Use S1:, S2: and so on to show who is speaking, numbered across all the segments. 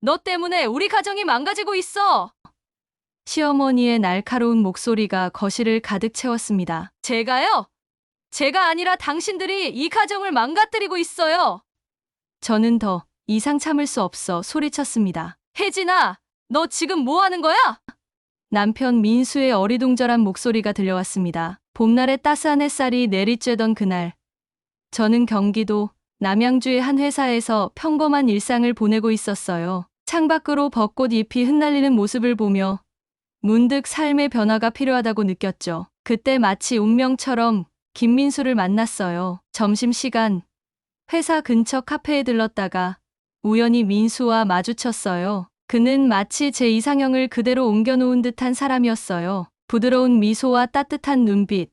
S1: 너 때문에 우리 가정이 망가지고 있어. 시어머니의 날카로운 목소리가 거실을 가득 채웠습니다. 제가요? 제가 아니라 당신들이 이 가정을 망가뜨리고 있어요. 저는 더 이상 참을 수 없어 소리쳤습니다. 혜진아, 너 지금 뭐 하는 거야? 남편 민수의 어리둥절한 목소리가 들려왔습니다. 봄날의 따스한 햇살이 내리쬐던 그날, 저는 경기도 남양주의 한 회사에서 평범한 일상을 보내고 있었어요. 창밖으로 벚꽃 잎이 흩날리는 모습을 보며 문득 삶의 변화가 필요하다고 느꼈죠. 그때 마치 운명처럼 김민수를 만났어요. 점심시간, 회사 근처 카페에 들렀다가 우연히 민수와 마주쳤어요. 그는 마치 제 이상형을 그대로 옮겨놓은 듯한 사람이었어요. 부드러운 미소와 따뜻한 눈빛,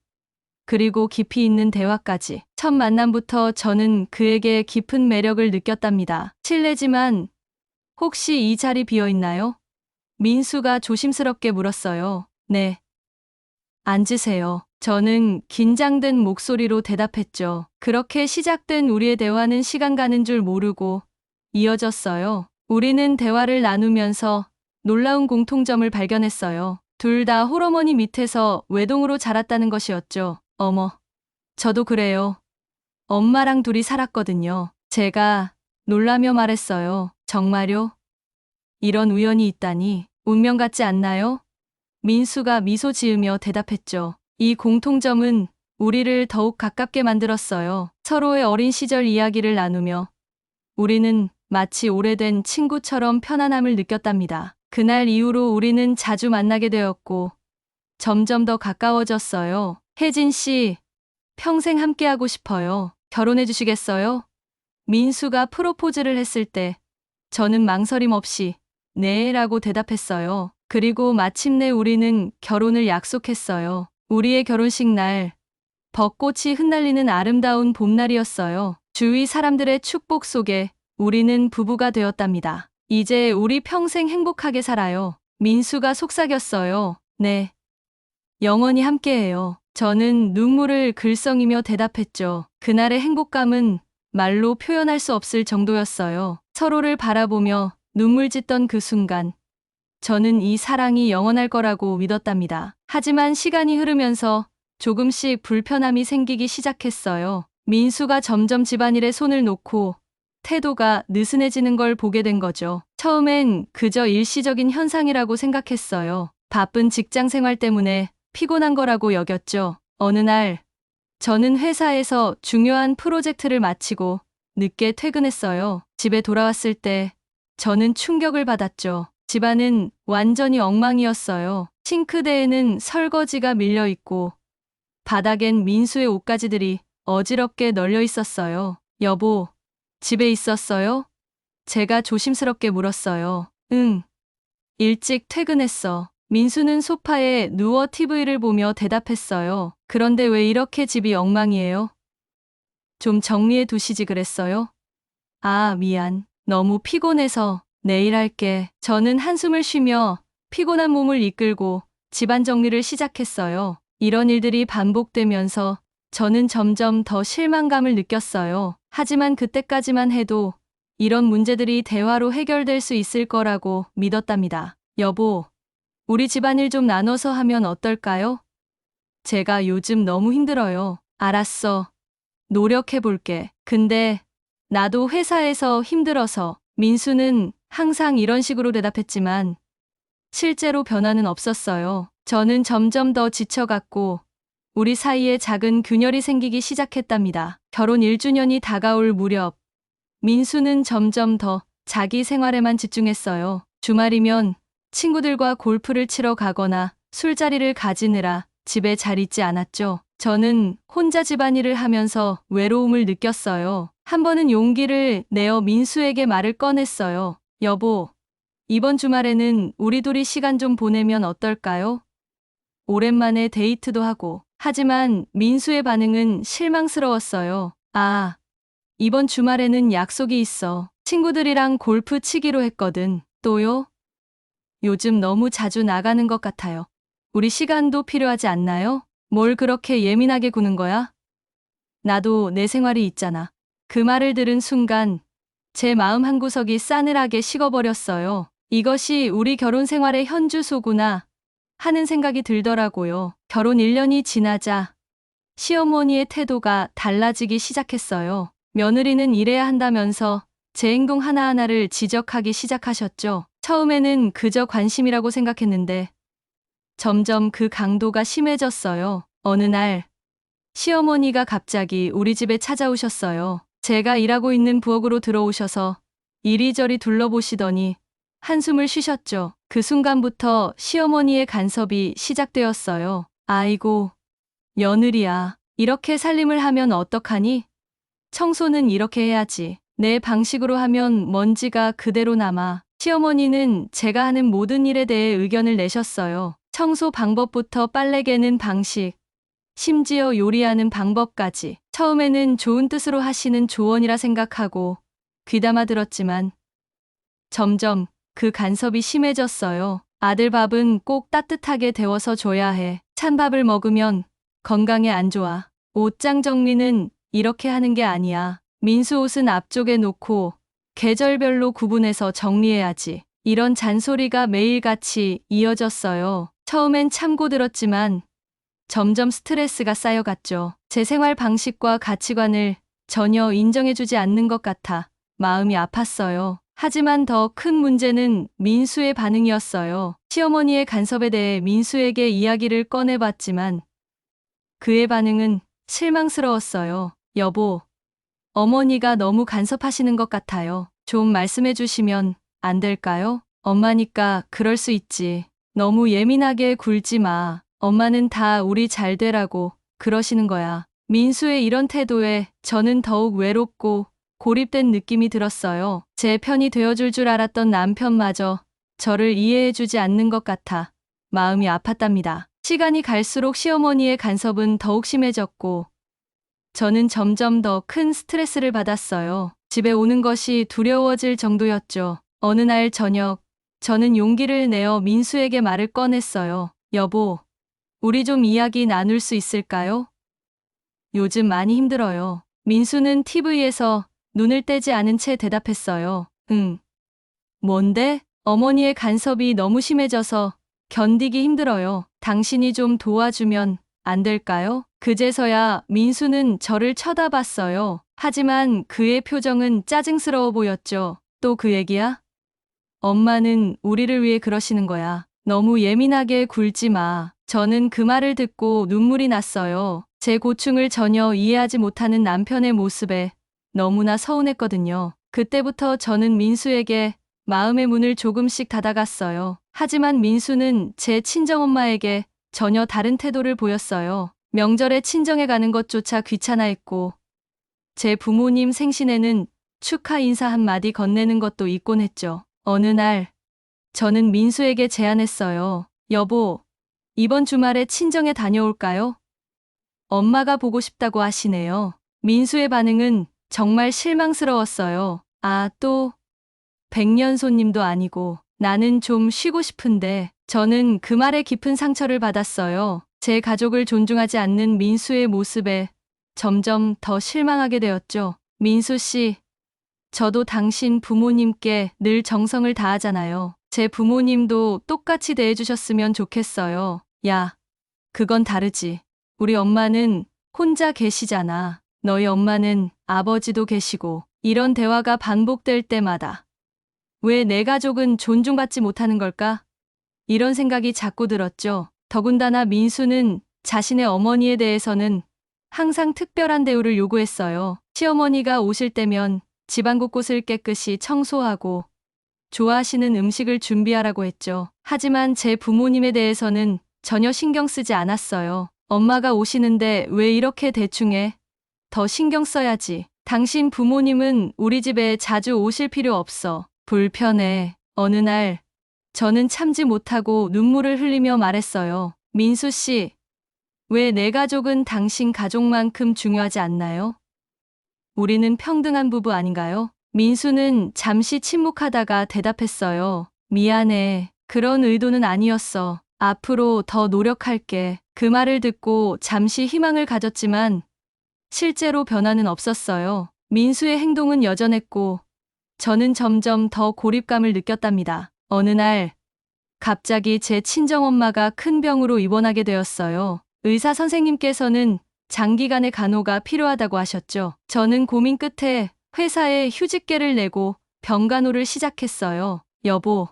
S1: 그리고 깊이 있는 대화까지. 첫 만남부터 저는 그에게 깊은 매력을 느꼈답니다. 실례지만 혹시 이 자리 비어 있나요? 민수가 조심스럽게 물었어요. 네. 앉으세요. 저는 긴장된 목소리로 대답했죠. 그렇게 시작된 우리의 대화는 시간 가는 줄 모르고 이어졌어요. 우리는 대화를 나누면서 놀라운 공통점을 발견했어요. 둘 다 홀어머니 밑에서 외동으로 자랐다는 것이었죠. 어머, 저도 그래요. 엄마랑 둘이 살았거든요. 제가 놀라며 말했어요. 정말요? 이런 우연이 있다니 운명 같지 않나요? 민수가 미소 지으며 대답했죠. 이 공통점은 우리를 더욱 가깝게 만들었어요. 서로의 어린 시절 이야기를 나누며 우리는 마치 오래된 친구처럼 편안함을 느꼈답니다. 그날 이후로 우리는 자주 만나게 되었고 점점 더 가까워졌어요. 혜진 씨, 평생 함께하고 싶어요. 결혼해 주시겠어요? 민수가 프로포즈를 했을 때 저는 망설임 없이 네라고 대답했어요. 그리고 마침내 우리는 결혼을 약속했어요. 우리의 결혼식 날, 벚꽃이 흩날리는 아름다운 봄날이었어요. 주위 사람들의 축복 속에 우리는 부부가 되었답니다. 이제 우리 평생 행복하게 살아요. 민수가 속삭였어요. 네. 영원히 함께해요. 저는 눈물을 글썽이며 대답했죠. 그날의 행복감은 말로 표현할 수 없을 정도였어요. 서로를 바라보며 눈물 짓던 그 순간, 저는 이 사랑이 영원할 거라고 믿었답니다. 하지만 시간이 흐르면서 조금씩 불편함이 생기기 시작했어요. 민수가 점점 집안일에 손을 놓고 태도가 느슨해지는 걸 보게 된 거죠. 처음엔 그저 일시적인 현상이라고 생각했어요. 바쁜 직장 생활 때문에 피곤한 거라고 여겼죠. 어느 날, 저는 회사에서 중요한 프로젝트를 마치고 늦게 퇴근했어요. 집에 돌아왔을 때 저는 충격을 받았죠. 집안은 완전히 엉망이었어요. 싱크대에는 설거지가 밀려 있고 바닥엔 민수의 옷가지들이 어지럽게 널려 있었어요. 여보, 집에 있었어요? 제가 조심스럽게 물었어요. 응, 일찍 퇴근했어. 민수는 소파에 누워 TV를 보며 대답했어요. 그런데 왜 이렇게 집이 엉망이에요? 좀 정리해 두시지 그랬어요? 아, 미안. 너무 피곤해서 내일 할게. 저는 한숨을 쉬며 피곤한 몸을 이끌고 집안 정리를 시작했어요. 이런 일들이 반복되면서 저는 점점 더 실망감을 느꼈어요. 하지만 그때까지만 해도 이런 문제들이 대화로 해결될 수 있을 거라고 믿었답니다. 여보, 우리 집안일 좀 나눠서 하면 어떨까요? 제가 요즘 너무 힘들어요. 알았어. 노력해볼게. 근데 나도 회사에서 힘들어서. 민수는 항상 이런 식으로 대답했지만 실제로 변화는 없었어요. 저는 점점 더 지쳐갔고 우리 사이에 작은 균열이 생기기 시작했답니다. 결혼 1주년이 다가올 무렵 민수는 점점 더 자기 생활에만 집중했어요. 주말이면 친구들과 골프를 치러 가거나 술자리를 가지느라 집에 잘 있지 않았죠. 저는 혼자 집안일을 하면서 외로움을 느꼈어요. 한 번은 용기를 내어 민수에게 말을 꺼냈어요. 여보, 이번 주말에는 우리 둘이 시간 좀 보내면 어떨까요? 오랜만에 데이트도 하고. 하지만 민수의 반응은 실망스러웠어요. 아, 이번 주말에는 약속이 있어. 친구들이랑 골프 치기로 했거든. 또요? 요즘 너무 자주 나가는 것 같아요. 우리 시간도 필요하지 않나요? 뭘 그렇게 예민하게 구는 거야? 나도 내 생활이 있잖아. 그 말을 들은 순간 제 마음 한구석이 싸늘하게 식어버렸어요. 이것이 우리 결혼 생활의 현주소구나 하는 생각이 들더라고요. 결혼 1년이 지나자 시어머니의 태도가 달라지기 시작했어요. 며느리는 일해야 한다면서 제 행동 하나하나를 지적하기 시작하셨죠. 처음에는 그저 관심이라고 생각했는데 점점 그 강도가 심해졌어요. 어느 날 시어머니가 갑자기 우리 집에 찾아오셨어요. 제가 일하고 있는 부엌으로 들어오셔서 이리저리 둘러보시더니 한숨을 쉬셨죠. 그 순간부터 시어머니의 간섭이 시작되었어요. 아이고, 며느리야. 이렇게 살림을 하면 어떡하니? 청소는 이렇게 해야지. 내 방식으로 하면 먼지가 그대로 남아. 시어머니는 제가 하는 모든 일에 대해 의견을 내셨어요. 청소 방법부터 빨래 개는 방식, 심지어 요리하는 방법까지. 처음에는 좋은 뜻으로 하시는 조언이라 생각하고 귀담아 들었지만 점점 그 간섭이 심해졌어요. 아들 밥은 꼭 따뜻하게 데워서 줘야 해. 찬밥을 먹으면 건강에 안 좋아. 옷장 정리는 이렇게 하는 게 아니야. 민수 옷은 앞쪽에 놓고 계절별로 구분해서 정리해야지. 이런 잔소리가 매일같이 이어졌어요. 처음엔 참고 들었지만 점점 스트레스가 쌓여갔죠. 제 생활 방식과 가치관을 전혀 인정해주지 않는 것 같아 마음이 아팠어요. 하지만 더 큰 문제는 민수의 반응이었어요. 시어머니의 간섭에 대해 민수에게 이야기를 꺼내봤지만 그의 반응은 실망스러웠어요. 여보, 어머니가 너무 간섭하시는 것 같아요. 좀 말씀해 주시면 안 될까요? 엄마니까 그럴 수 있지. 너무 예민하게 굴지 마. 엄마는 다 우리 잘 되라고 그러시는 거야. 민수의 이런 태도에 저는 더욱 외롭고 고립된 느낌이 들었어요. 제 편이 되어줄 줄 알았던 남편마저 저를 이해해주지 않는 것 같아 마음이 아팠답니다. 시간이 갈수록 시어머니의 간섭은 더욱 심해졌고 저는 점점 더 큰 스트레스를 받았어요. 집에 오는 것이 두려워질 정도였죠. 어느 날 저녁, 저는 용기를 내어 민수에게 말을 꺼냈어요. 여보, 우리 좀 이야기 나눌 수 있을까요? 요즘 많이 힘들어요. 민수는 TV에서 눈을 떼지 않은 채 대답했어요. 응. 뭔데? 어머니의 간섭이 너무 심해져서 견디기 힘들어요. 당신이 좀 도와주면 안 될까요? 그제서야 민수는 저를 쳐다봤어요. 하지만 그의 표정은 짜증스러워 보였죠. 또 그 얘기야? 엄마는 우리를 위해 그러시는 거야. 너무 예민하게 굴지 마. 저는 그 말을 듣고 눈물이 났어요. 제 고충을 전혀 이해하지 못하는 남편의 모습에 너무나 서운했거든요. 그때부터 저는 민수에게 마음의 문을 조금씩 닫아갔어요. 하지만 민수는 제 친정엄마에게 전혀 다른 태도를 보였어요. 명절에 친정에 가는 것조차 귀찮아했고 제 부모님 생신에는 축하 인사 한마디 건네는 것도 잊곤 했죠. 어느 날 저는 민수에게 제안했어요. 여보, 이번 주말에 친정에 다녀올까요? 엄마가 보고 싶다고 하시네요. 민수의 반응은 정말 실망스러웠어요. 아, 또 백년 손님도 아니고 나는 좀 쉬고 싶은데. 저는 그 말에 깊은 상처를 받았어요. 제 가족을 존중하지 않는 민수의 모습에 점점 더 실망하게 되었죠. 민수 씨, 저도 당신 부모님께 늘 정성을 다하잖아요. 제 부모님도 똑같이 대해주셨으면 좋겠어요. 야, 그건 다르지. 우리 엄마는 혼자 계시잖아. 너희 엄마는 아버지도 계시고. 이런 대화가 반복될 때마다 왜 내 가족은 존중받지 못하는 걸까? 이런 생각이 자꾸 들었죠. 더군다나 민수는 자신의 어머니에 대해서는 항상 특별한 대우를 요구했어요. 시어머니가 오실 때면 집안 곳곳을 깨끗이 청소하고 좋아하시는 음식을 준비하라고 했죠. 하지만 제 부모님에 대해서는 전혀 신경 쓰지 않았어요. 엄마가 오시는데 왜 이렇게 대충 해? 더 신경 써야지. 당신 부모님은 우리 집에 자주 오실 필요 없어. 불편해. 어느 날 저는 참지 못하고 눈물을 흘리며 말했어요. 민수 씨, 왜 내 가족은 당신 가족만큼 중요하지 않나요? 우리는 평등한 부부 아닌가요? 민수는 잠시 침묵하다가 대답했어요. 미안해. 그런 의도는 아니었어. 앞으로 더 노력할게. 그 말을 듣고 잠시 희망을 가졌지만 실제로 변화는 없었어요. 민수의 행동은 여전했고 저는 점점 더 고립감을 느꼈답니다. 어느 날 갑자기 제 친정엄마가 큰 병으로 입원하게 되었어요. 의사 선생님께서는 장기간의 간호가 필요하다고 하셨죠. 저는 고민 끝에 회사에 휴직계를 내고 병간호를 시작했어요. 여보,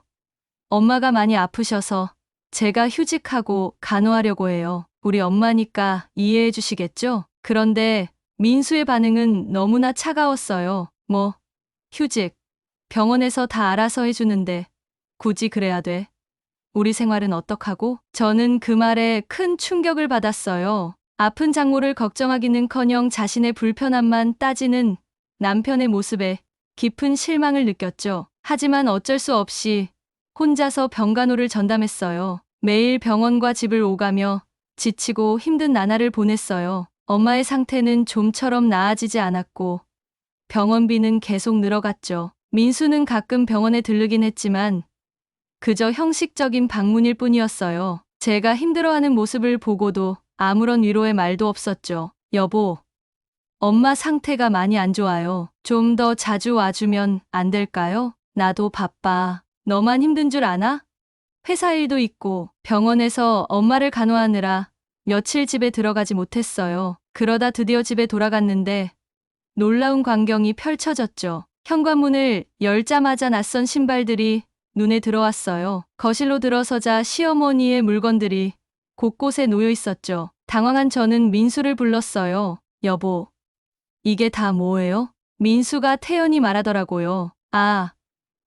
S1: 엄마가 많이 아프셔서 제가 휴직하고 간호하려고 해요. 우리 엄마니까 이해해 주시겠죠? 그런데 민수의 반응은 너무나 차가웠어요. 뭐, 휴직, 병원에서 다 알아서 해주는데 굳이 그래야 돼? 우리 생활은 어떡하고? 저는 그 말에 큰 충격을 받았어요. 아픈 장모를 걱정하기는커녕 자신의 불편함만 따지는 남편의 모습에 깊은 실망을 느꼈죠. 하지만 어쩔 수 없이 혼자서 병간호를 전담했어요. 매일 병원과 집을 오가며 지치고 힘든 나날을 보냈어요. 엄마의 상태는 좀처럼 나아지지 않았고 병원비는 계속 늘어갔죠. 민수는 가끔 병원에 들르긴 했지만 그저 형식적인 방문일 뿐이었어요. 제가 힘들어하는 모습을 보고도 아무런 위로의 말도 없었죠. 여보, 엄마 상태가 많이 안 좋아요. 좀 더 자주 와주면 안 될까요? 나도 바빠. 너만 힘든 줄 아나? 회사 일도 있고 병원에서 엄마를 간호하느라 며칠 집에 들어가지 못했어요. 그러다 드디어 집에 돌아갔는데 놀라운 광경이 펼쳐졌죠. 현관문을 열자마자 낯선 신발들이 눈에 들어왔어요. 거실로 들어서자 시어머니의 물건들이 곳곳에 놓여 있었죠. 당황한 저는 민수를 불렀어요. 여보, 이게 다 뭐예요? 민수가 태연히 말하더라고요. 아,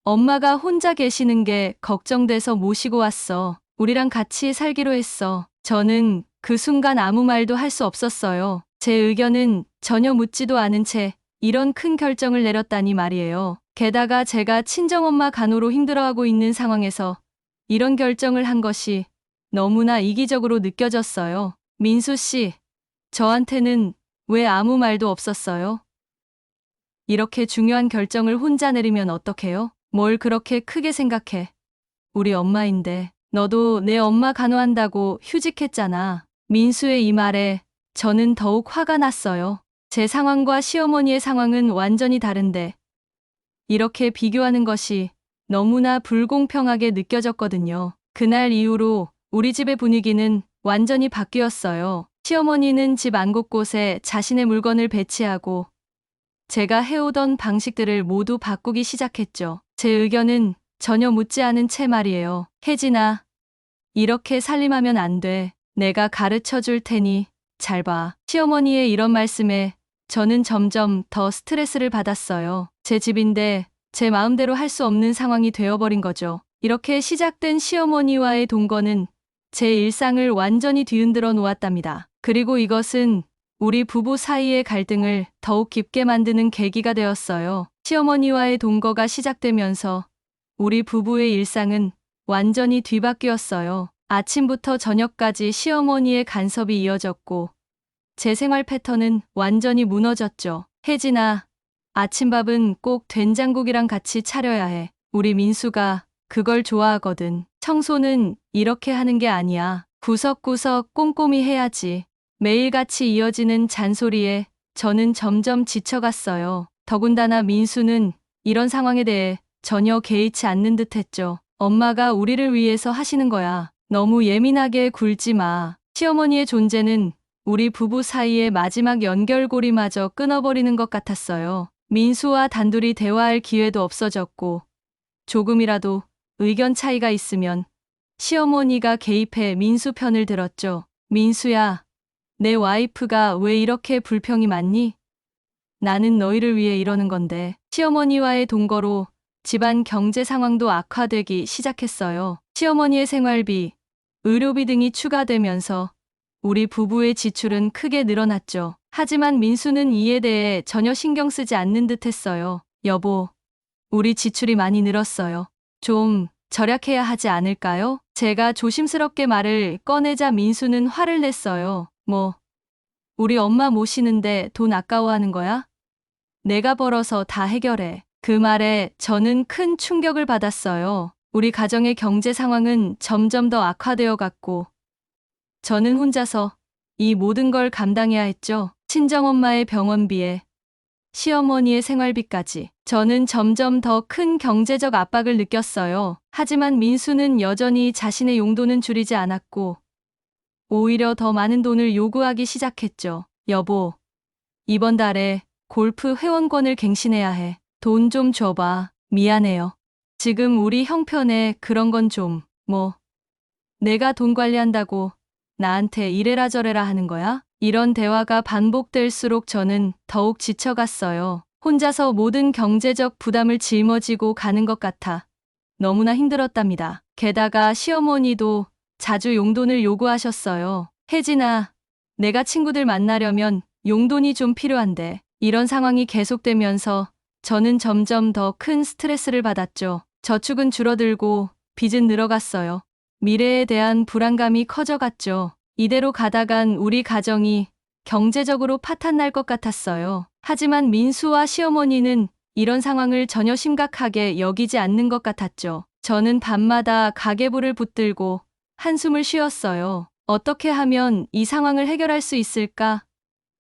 S1: 엄마가 혼자 계시는 게 걱정돼서 모시고 왔어. 우리랑 같이 살기로 했어. 저는 그 순간 아무 말도 할 수 없었어요. 제 의견은 전혀 묻지도 않은 채 이런 큰 결정을 내렸다니 말이에요. 게다가 제가 친정엄마 간호로 힘들어하고 있는 상황에서 이런 결정을 한 것이 너무나 이기적으로 느껴졌어요. 민수 씨, 저한테는 왜 아무 말도 없었어요? 이렇게 중요한 결정을 혼자 내리면 어떡해요? 뭘 그렇게 크게 생각해? 우리 엄마인데. 너도 내 엄마 간호한다고 휴직했잖아. 민수의 이 말에 저는 더욱 화가 났어요. 제 상황과 시어머니의 상황은 완전히 다른데 이렇게 비교하는 것이 너무나 불공평하게 느껴졌거든요. 그날 이후로 우리 집의 분위기는 완전히 바뀌었어요. 시어머니는 집 안 곳곳에 자신의 물건을 배치하고 제가 해오던 방식들을 모두 바꾸기 시작했죠. 제 의견은 전혀 묻지 않은 채 말이에요. 혜진아, 이렇게 살림하면 안 돼. 내가 가르쳐 줄 테니 잘 봐. 시어머니의 이런 말씀에 저는 점점 더 스트레스를 받았어요. 제 집인데 제 마음대로 할 수 없는 상황이 되어버린 거죠. 이렇게 시작된 시어머니와의 동거는 제 일상을 완전히 뒤흔들어 놓았답니다. 그리고 이것은 우리 부부 사이의 갈등을 더욱 깊게 만드는 계기가 되었어요. 시어머니와의 동거가 시작되면서 우리 부부의 일상은 완전히 뒤바뀌었어요. 아침부터 저녁까지 시어머니의 간섭이 이어졌고 제 생활 패턴은 완전히 무너졌죠. 혜진아, 아침밥은 꼭 된장국이랑 같이 차려야 해. 우리 민수가 그걸 좋아하거든. 청소는 이렇게 하는 게 아니야. 구석구석 꼼꼼히 해야지. 매일같이 이어지는 잔소리에 저는 점점 지쳐갔어요. 더군다나 민수는 이런 상황에 대해 전혀 개의치 않는 듯 했죠. 엄마가 우리를 위해서 하시는 거야. 너무 예민하게 굴지 마. 시어머니의 존재는 우리 부부 사이의 마지막 연결고리마저 끊어버리는 것 같았어요. 민수와 단둘이 대화할 기회도 없어졌고 조금이라도 의견 차이가 있으면 시어머니가 개입해 민수 편을 들었죠. 민수야, 내 와이프가 왜 이렇게 불평이 많니? 나는 너희를 위해 이러는 건데. 시어머니와의 동거로 집안 경제 상황도 악화되기 시작했어요. 시어머니의 생활비, 의료비 등이 추가되면서 우리 부부의 지출은 크게 늘어났죠. 하지만 민수는 이에 대해 전혀 신경 쓰지 않는 듯 했어요. 여보, 우리 지출이 많이 늘었어요. 좀 절약해야 하지 않을까요? 제가 조심스럽게 말을 꺼내자 민수는 화를 냈어요. 뭐, 우리 엄마 모시는데 돈 아까워하는 거야? 내가 벌어서 다 해결해. 그 말에 저는 큰 충격을 받았어요. 우리 가정의 경제 상황은 점점 더 악화되어 갔고 저는 혼자서 이 모든 걸 감당해야 했죠. 친정엄마의 병원비에 시어머니의 생활비까지. 저는 점점 더 큰 경제적 압박을 느꼈어요. 하지만 민수는 여전히 자신의 용돈은 줄이지 않았고 오히려 더 많은 돈을 요구하기 시작했죠. 여보, 이번 달에 골프 회원권을 갱신해야 해. 돈 좀 줘봐. 미안해요. 지금 우리 형편에 그런 건 좀, 내가 돈 관리한다고 나한테 이래라 저래라 하는 거야? 이런 대화가 반복될수록 저는 더욱 지쳐갔어요. 혼자서 모든 경제적 부담을 짊어지고 가는 것 같아 너무나 힘들었답니다. 게다가 시어머니도 자주 용돈을 요구하셨어요. 혜진아, 내가 친구들 만나려면 용돈이 좀 필요한데. 이런 상황이 계속되면서 저는 점점 더 큰 스트레스를 받았죠. 저축은 줄어들고 빚은 늘어갔어요. 미래에 대한 불안감이 커져갔죠. 이대로 가다간 우리 가정이 경제적으로 파탄날 것 같았어요. 하지만 민수와 시어머니는 이런 상황을 전혀 심각하게 여기지 않는 것 같았죠. 저는 밤마다 가계부를 붙들고 한숨을 쉬었어요. 어떻게 하면 이 상황을 해결할 수 있을까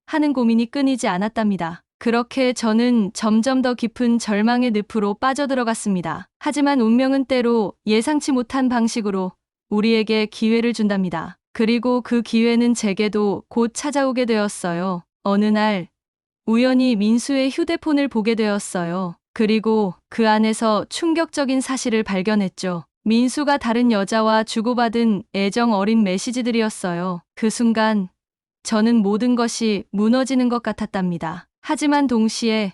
S1: 하는 고민이 끊이지 않았답니다. 그렇게 저는 점점 더 깊은 절망의 늪으로 빠져들어갔습니다. 하지만 운명은 때로 예상치 못한 방식으로 우리에게 기회를 준답니다. 그리고 그 기회는 제게도 곧 찾아오게 되었어요. 어느 날 우연히 민수의 휴대폰을 보게 되었어요. 그리고 그 안에서 충격적인 사실을 발견했죠. 민수가 다른 여자와 주고받은 애정 어린 메시지들이었어요. 그 순간 저는 모든 것이 무너지는 것 같았답니다. 하지만 동시에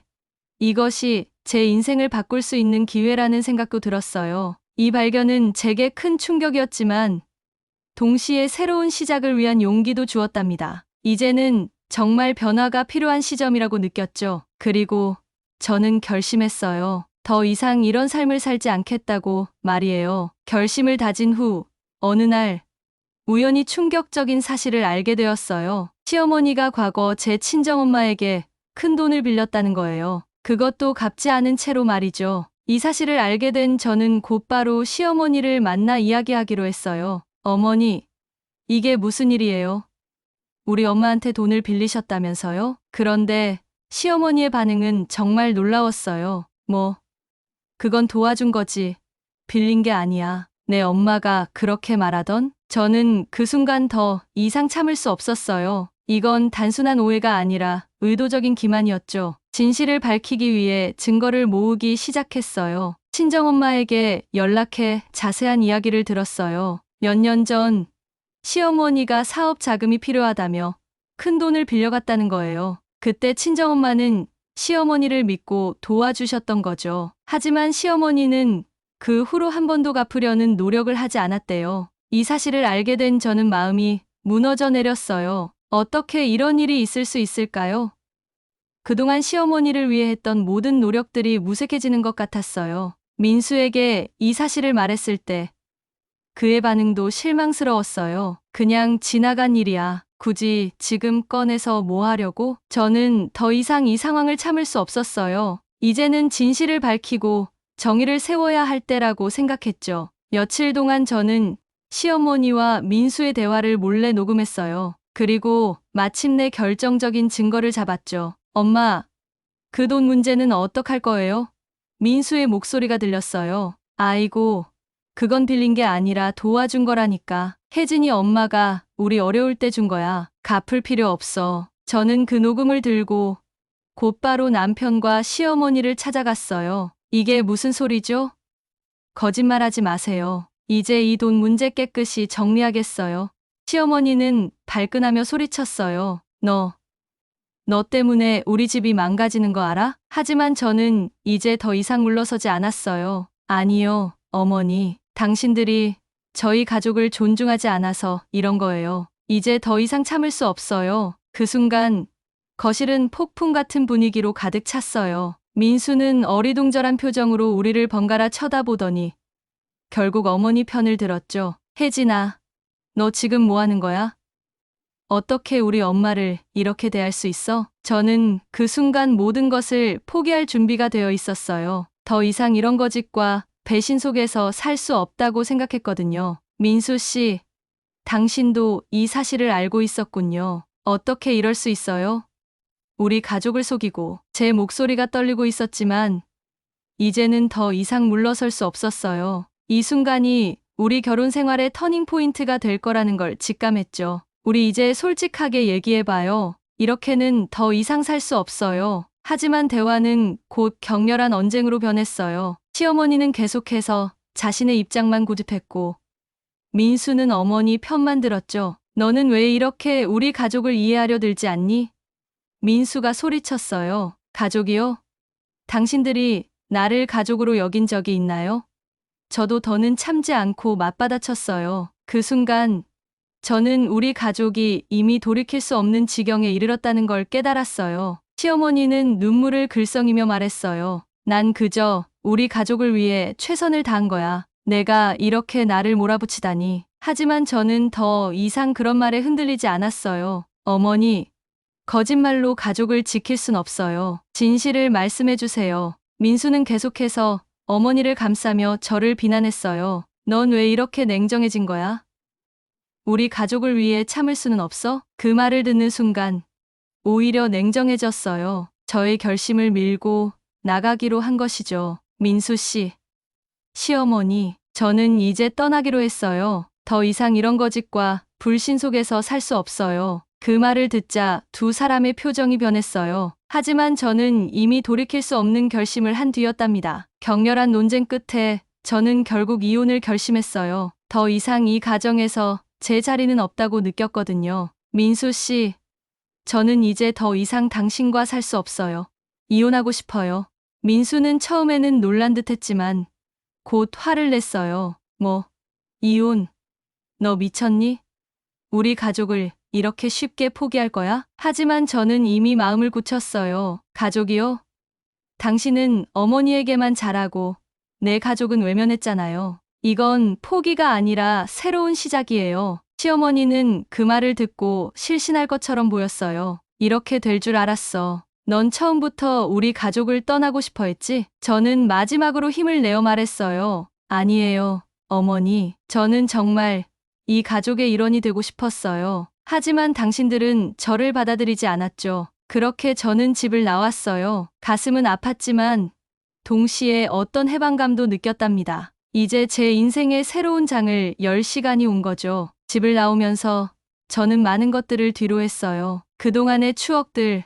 S1: 이것이 제 인생을 바꿀 수 있는 기회라는 생각도 들었어요. 이 발견은 제게 큰 충격이었지만 동시에 새로운 시작을 위한 용기도 주었답니다. 이제는 정말 변화가 필요한 시점이라고 느꼈죠. 그리고 저는 결심했어요. 더 이상 이런 삶을 살지 않겠다고 말이에요. 결심을 다진 후 어느 날 우연히 충격적인 사실을 알게 되었어요. 시어머니가 과거 제 친정엄마에게 큰 돈을 빌렸다는 거예요. 그것도 갚지 않은 채로 말이죠. 이 사실을 알게 된 저는 곧바로 시어머니를 만나 이야기하기로 했어요. 어머니, 이게 무슨 일이에요? 우리 엄마한테 돈을 빌리셨다면서요? 그런데 시어머니의 반응은 정말 놀라웠어요. 그건 도와준 거지. 빌린 게 아니야. 내 엄마가 그렇게 말하던? 저는 그 순간 더 이상 참을 수 없었어요. 이건 단순한 오해가 아니라 의도적인 기만이었죠. 진실을 밝히기 위해 증거를 모으기 시작했어요. 친정엄마에게 연락해 자세한 이야기를 들었어요. 몇 년 전 시어머니가 사업 자금이 필요하다며 큰 돈을 빌려갔다는 거예요. 그때 친정엄마는 시어머니를 믿고 도와주셨던 거죠. 하지만 시어머니는 그 후로 한 번도 갚으려는 노력을 하지 않았대요. 이 사실을 알게 된 저는 마음이 무너져 내렸어요. 어떻게 이런 일이 있을 수 있을까요? 그동안 시어머니를 위해 했던 모든 노력들이 무색해지는 것 같았어요. 민수에게 이 사실을 말했을 때 그의 반응도 실망스러웠어요. 그냥 지나간 일이야. 굳이 지금 꺼내서 뭐 하려고? 저는 더 이상 이 상황을 참을 수 없었어요. 이제는 진실을 밝히고 정의를 세워야 할 때라고 생각했죠. 며칠 동안 저는 시어머니와 민수의 대화를 몰래 녹음했어요. 그리고 마침내 결정적인 증거를 잡았죠. 엄마, 그 돈 문제는 어떡할 거예요? 민수의 목소리가 들렸어요. 아이고, 그건 빌린 게 아니라 도와준 거라니까. 혜진이 엄마가 우리 어려울 때 준 거야. 갚을 필요 없어. 저는 그 녹음을 들고 곧바로 남편과 시어머니를 찾아갔어요. 이게 무슨 소리죠? 거짓말하지 마세요. 이제 이 돈 문제 깨끗이 정리하겠어요. 시어머니는 발끈하며 소리쳤어요. 너 때문에 우리 집이 망가지는 거 알아? 하지만 저는 이제 더 이상 물러서지 않았어요. 아니요, 어머니. 당신들이 저희 가족을 존중하지 않아서 이런 거예요. 이제 더 이상 참을 수 없어요. 그 순간 거실은 폭풍 같은 분위기로 가득 찼어요. 민수는 어리둥절한 표정으로 우리를 번갈아 쳐다보더니 결국 어머니 편을 들었죠. 혜진아, 너 지금 뭐 하는 거야? 어떻게 우리 엄마를 이렇게 대할 수 있어? 저는 그 순간 모든 것을 포기할 준비가 되어 있었어요. 더 이상 이런 거짓과 배신 속에서 살 수 없다고 생각했거든요. 민수 씨, 당신도 이 사실을 알고 있었군요. 어떻게 이럴 수 있어요? 우리 가족을 속이고 제 목소리가 떨리고 있었지만 이제는 더 이상 물러설 수 없었어요. 이 순간이 우리 결혼 생활의 터닝 포인트가 될 거라는 걸 직감했죠. 우리 이제 솔직하게 얘기해봐요. 이렇게는 더 이상 살 수 없어요. 하지만 대화는 곧 격렬한 언쟁으로 변했어요. 시어머니는 계속해서 자신의 입장만 고집했고 민수는 어머니 편만 들었죠. 너는 왜 이렇게 우리 가족을 이해하려 들지 않니? 민수가 소리쳤어요. 가족이요? 당신들이 나를 가족으로 여긴 적이 있나요? 저도 더는 참지 않고 맞받아쳤어요. 그 순간 저는 우리 가족이 이미 돌이킬 수 없는 지경에 이르렀다는 걸 깨달았어요. 시어머니는 눈물을 글썽이며 말했어요. 난 그저 우리 가족을 위해 최선을 다한 거야. 내가 이렇게 나를 몰아붙이다니. 하지만 저는 더 이상 그런 말에 흔들리지 않았어요. 어머니, 거짓말로 가족을 지킬 순 없어요. 진실을 말씀해 주세요. 민수는 계속해서 어머니를 감싸며 저를 비난했어요. 넌 왜 이렇게 냉정해진 거야? 우리 가족을 위해 참을 수는 없어? 그 말을 듣는 순간 오히려 냉정해졌어요. 저의 결심을 밀고 나가기로 한 것이죠. 민수 씨, 시어머니, 저는 이제 떠나기로 했어요. 더 이상 이런 거짓과 불신 속에서 살 수 없어요. 그 말을 듣자 두 사람의 표정이 변했어요. 하지만 저는 이미 돌이킬 수 없는 결심을 한 뒤였답니다. 격렬한 논쟁 끝에 저는 결국 이혼을 결심했어요. 더 이상 이 가정에서 제 자리는 없다고 느꼈거든요. 민수 씨, 저는 이제 더 이상 당신과 살 수 없어요. 이혼하고 싶어요. 민수는 처음에는 놀란 듯 했지만 곧 화를 냈어요. 뭐, 이혼? 너 미쳤니? 우리 가족을 이렇게 쉽게 포기할 거야? 하지만 저는 이미 마음을 굳혔어요. 가족이요? 당신은 어머니에게만 잘하고 내 가족은 외면했잖아요. 이건 포기가 아니라 새로운 시작이에요. 시어머니는 그 말을 듣고 실신할 것처럼 보였어요. 이렇게 될 줄 알았어. 넌 처음부터 우리 가족을 떠나고 싶어 했지? 저는 마지막으로 힘을 내어 말했어요. 아니에요, 어머니. 저는 정말 이 가족의 일원이 되고 싶었어요. 하지만 당신들은 저를 받아들이지 않았죠. 그렇게 저는 집을 나왔어요. 가슴은 아팠지만 동시에 어떤 해방감도 느꼈답니다. 이제 제 인생의 새로운 장을 열 시간이 온 거죠. 집을 나오면서 저는 많은 것들을 뒤로했어요. 그동안의 추억들,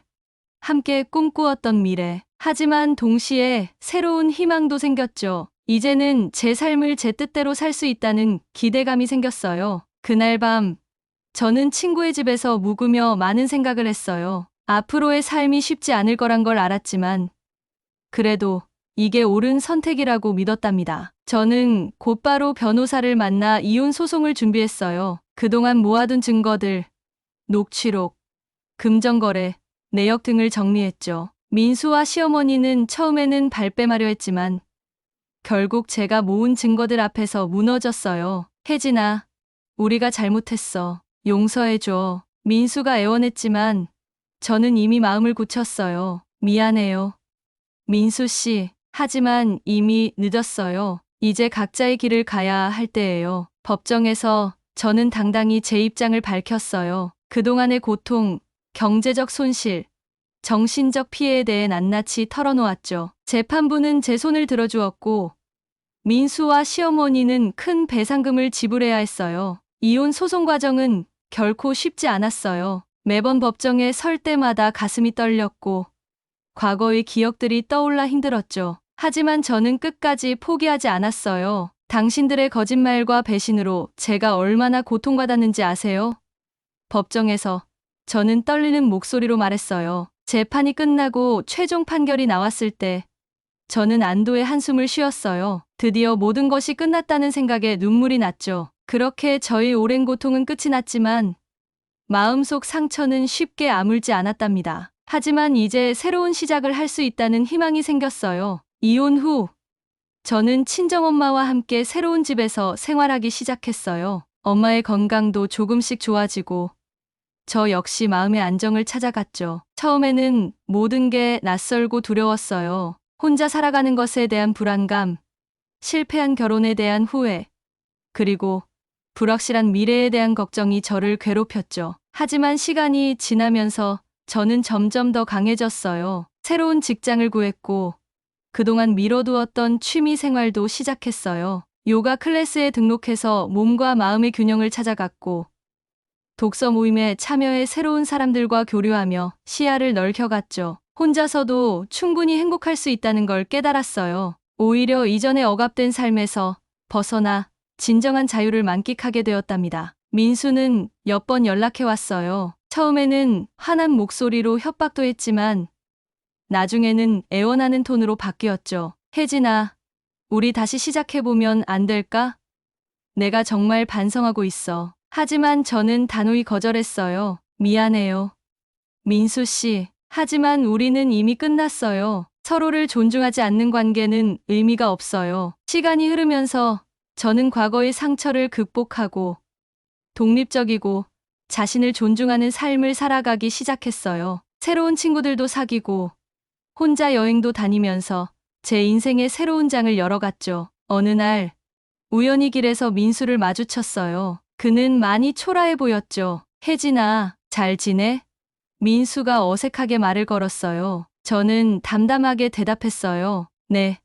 S1: 함께 꿈꾸었던 미래. 하지만 동시에 새로운 희망도 생겼죠. 이제는 제 삶을 제 뜻대로 살 수 있다는 기대감이 생겼어요. 그날 밤 저는 친구의 집에서 묵으며 많은 생각을 했어요. 앞으로의 삶이 쉽지 않을 거란 걸 알았지만 그래도 이게 옳은 선택이라고 믿었답니다. 저는 곧바로 변호사를 만나 이혼 소송을 준비했어요. 그동안 모아둔 증거들, 녹취록, 금전거래, 내역 등을 정리했죠. 민수와 시어머니는 처음에는 발뺌하려 했지만 결국 제가 모은 증거들 앞에서 무너졌어요. 혜진아, 우리가 잘못했어. 용서해줘. 민수가 애원했지만 저는 이미 마음을 굳혔어요. 미안해요. 민수 씨, 하지만 이미 늦었어요. 이제 각자의 길을 가야 할 때예요. 법정에서 저는 당당히 제 입장을 밝혔어요. 그동안의 고통, 경제적 손실, 정신적 피해에 대해 낱낱이 털어놓았죠. 재판부는 제 손을 들어주었고 민수와 시어머니는 큰 배상금을 지불해야 했어요. 이혼 소송 과정은 결코 쉽지 않았어요. 매번 법정에 설 때마다 가슴이 떨렸고 과거의 기억들이 떠올라 힘들었죠. 하지만 저는 끝까지 포기하지 않았어요. 당신들의 거짓말과 배신으로 제가 얼마나 고통받았는지 아세요? 법정에서 저는 떨리는 목소리로 말했어요. 재판이 끝나고 최종 판결이 나왔을 때 저는 안도의 한숨을 쉬었어요. 드디어 모든 것이 끝났다는 생각에 눈물이 났죠. 그렇게 저의 오랜 고통은 끝이 났지만 마음속 상처는 쉽게 아물지 않았답니다. 하지만 이제 새로운 시작을 할 수 있다는 희망이 생겼어요. 이혼 후 저는 친정엄마와 함께 새로운 집에서 생활하기 시작했어요. 엄마의 건강도 조금씩 좋아지고 저 역시 마음의 안정을 찾아갔죠. 처음에는 모든 게 낯설고 두려웠어요. 혼자 살아가는 것에 대한 불안감, 실패한 결혼에 대한 후회, 그리고 불확실한 미래에 대한 걱정이 저를 괴롭혔죠. 하지만 시간이 지나면서 저는 점점 더 강해졌어요. 새로운 직장을 구했고, 그동안 미뤄두었던 취미 생활도 시작했어요. 요가 클래스에 등록해서 몸과 마음의 균형을 찾아갔고, 독서 모임에 참여해 새로운 사람들과 교류하며 시야를 넓혀갔죠. 혼자서도 충분히 행복할 수 있다는 걸 깨달았어요. 오히려 이전에 억압된 삶에서 벗어나 진정한 자유를 만끽하게 되었답니다. 민수는 몇 번 연락해 왔어요. 처음에는 화난 목소리로 협박도 했지만 나중에는 애원하는 톤으로 바뀌었죠. 혜진아, 우리 다시 시작해보면 안 될까? 내가 정말 반성하고 있어. 하지만 저는 단호히 거절했어요. 미안해요. 민수 씨. 하지만 우리는 이미 끝났어요. 서로를 존중하지 않는 관계는 의미가 없어요. 시간이 흐르면서 저는 과거의 상처를 극복하고 독립적이고 자신을 존중하는 삶을 살아가기 시작했어요. 새로운 친구들도 사귀고 혼자 여행도 다니면서 제 인생의 새로운 장을 열어갔죠. 어느 날 우연히 길에서 민수를 마주쳤어요. 그는 많이 초라해 보였죠. 혜진아, 잘 지내? 민수가 어색하게 말을 걸었어요. 저는 담담하게 대답했어요. 네,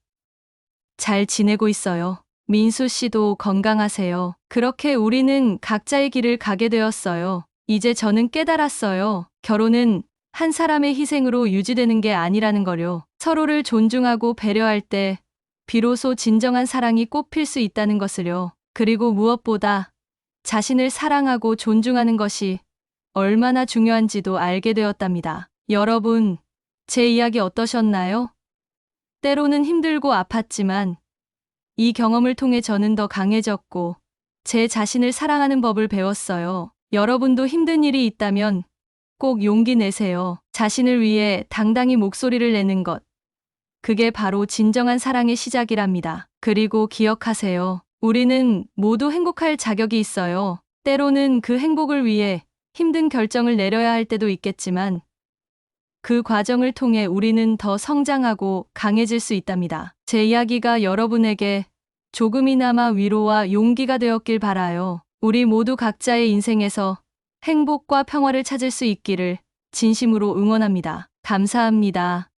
S1: 잘 지내고 있어요. 민수 씨도 건강하세요. 그렇게 우리는 각자의 길을 가게 되었어요. 이제 저는 깨달았어요. 결혼은 한 사람의 희생으로 유지되는 게 아니라는 거요. 서로를 존중하고 배려할 때 비로소 진정한 사랑이 꽃필 수 있다는 것을요. 그리고 무엇보다 자신을 사랑하고 존중하는 것이 얼마나 중요한지도 알게 되었답니다. 여러분, 제 이야기 어떠셨나요? 때로는 힘들고 아팠지만 이 경험을 통해 저는 더 강해졌고 제 자신을 사랑하는 법을 배웠어요. 여러분도 힘든 일이 있다면 꼭 용기 내세요. 자신을 위해 당당히 목소리를 내는 것. 그게 바로 진정한 사랑의 시작이랍니다. 그리고 기억하세요. 우리는 모두 행복할 자격이 있어요. 때로는 그 행복을 위해 힘든 결정을 내려야 할 때도 있겠지만 그 과정을 통해 우리는 더 성장하고 강해질 수 있답니다. 제 이야기가 여러분에게 조금이나마 위로와 용기가 되었길 바라요. 우리 모두 각자의 인생에서 행복과 평화를 찾을 수 있기를 진심으로 응원합니다. 감사합니다.